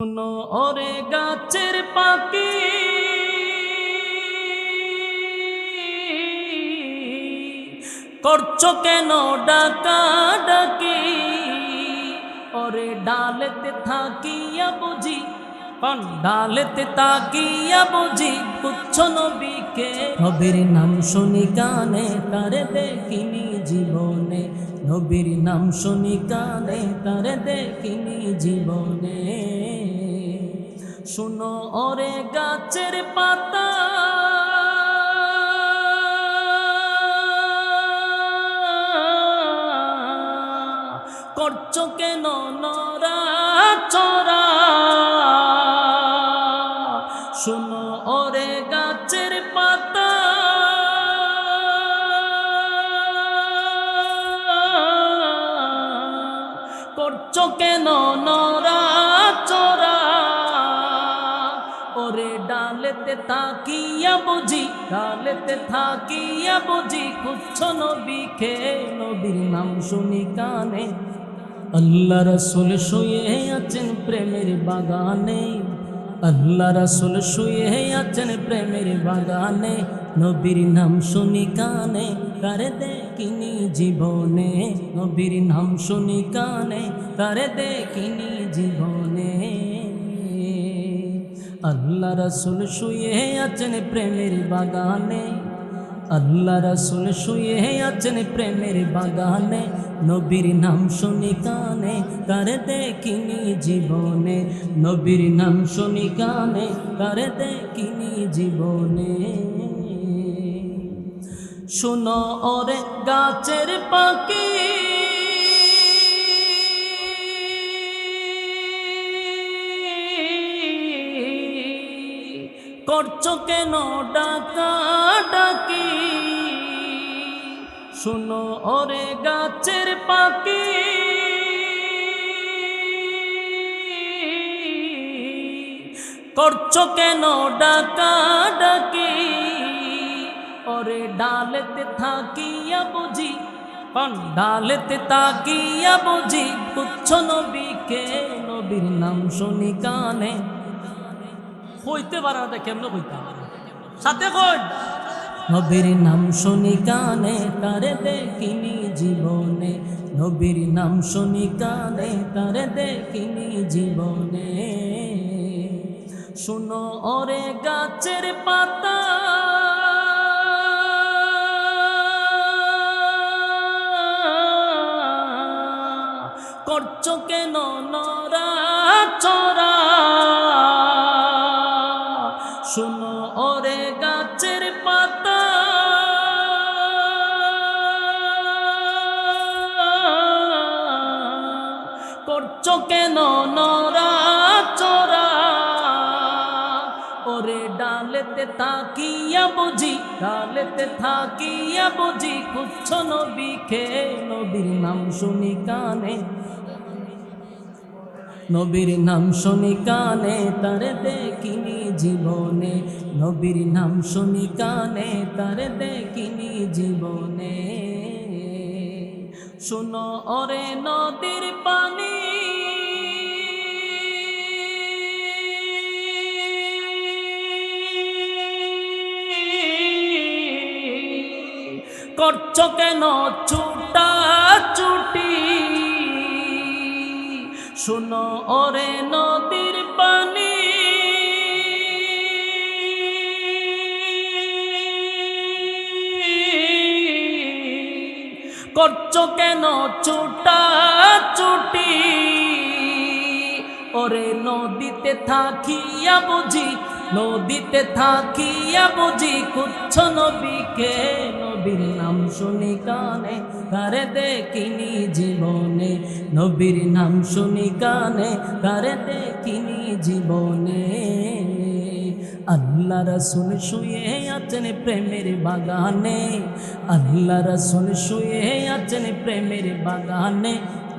শুনো ওরে গাছের পাখি, করছো কেন ডাকা ডাকি? ওরে ডালেতে থাকিয়া বুঝি, কোন ডালেতে তাকিয়া বুঝি পুচ্ছ নবীকে। নবীর নাম শুনি কানে, তারে দেখিনি জীবনে। নবীর নাম শুনি কানে, তারে দেখিনি জীবনে। শুনো ওরে গাছের পাতা, করছো কেন নড়াচড়া? শুনো ওরে গাছের পাতা, করছো কেন নড়াচড়া? ওরে ডালেতে থাকিয়া বুঝি, ডালেতে থাকিয়া বুঝি খুঁজছ নবীকে। নবীর নাম শুনি কানে, আল্লাহ রাসূল শুয়ে আছেন প্রেমের বাগানে। আল্লাহ রাসূল শুয়ে আছেন প্রেমের বাগানে। নবীর নাম শুনি কানে, তারে দেখিনি জীবনে। নবীর নাম শুনি কানে, তারে দেখিনি জীবনে। আল্লাহ রাসূল শুয়ে আছেন প্রেমের বাগানে। আল্লাহ রাসূল শুয়ে আছেন প্রেমের বাগানে। নবীর নাম শুনি কানে, তারে দেখিনি জীবনে। নবীর নাম শুনি কানে, তারে দেখিনি জীবনে। শুনো ওরে গাছের পাখি, করছো কেন ডাকা ডাকি? শুনো ওরে গাছের পাখি, করছো কেন ডাকা ডাকি? ওরে ডালেতে থাকিয়া বুঝি, কোন ডালেতে তাকিয়া বুঝি পুচ্ছ নবীকে। নবীর নাম শুনি কানে, কইতে পারা না কেমনে কইতা সাথে কই। নবীর নাম শুনি কানে, তারে দেখিনি জীবনে। নবীর নাম শুনি কানে, তারে দেখিনি জীবনে। শুনো ওরে গাছের পাতা, করছো কেন নড়াচড়া? শুনো ওরে গাছের পাতা, করছো কেন নড়াচড়া? ওরে ডালেতে থাকিয়া বুঝি, ডালেতে থাকিয়া বুঝি খুঁজছ নবীকে। নবীর নাম শুনি কানে, নবীর নাম শুনি কানে, তারে দেখিনি জীবনে। নবীর নাম শুনি কানে, তারে দেখিনি জীবনে। শুনো ওরে নদীর পানি, করছো কেন ছুটা ছুটি? শুনো ওরে নদীর পানি, করছো কেন ছুটা ছুটি? ওরে নদীতে থাকিয়া বুঝি, নদীতে থাকিয়া বুঝি খুঁজছ নবীকে। নবীর নাম শুনি কানে, তারে দেখিনি জীবনে। নবীর নাম শুনি কানে, তারে দেখিনি জীবনে। আল্লাহ রাসূল শুয়ে আছেন প্রেমের বাগানে। আল্লাহ রাসূল শুয়ে আছেন প্রেমের বাগানে।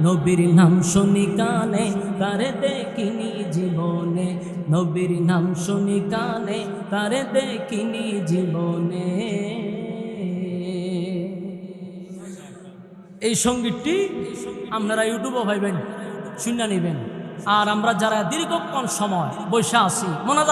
নবীর নাম শুনি কানে, তারে দেখিনি জীবনে। নবীর নাম শুনি কানে, তারে দেখিনি জীবনে। এই সঙ্গীতটি আপনারা ইউটিউবে পাইবেন, শুনে নিবেন। আর আমরা যারা দীর্ঘক্ষণ সময় বসে আছি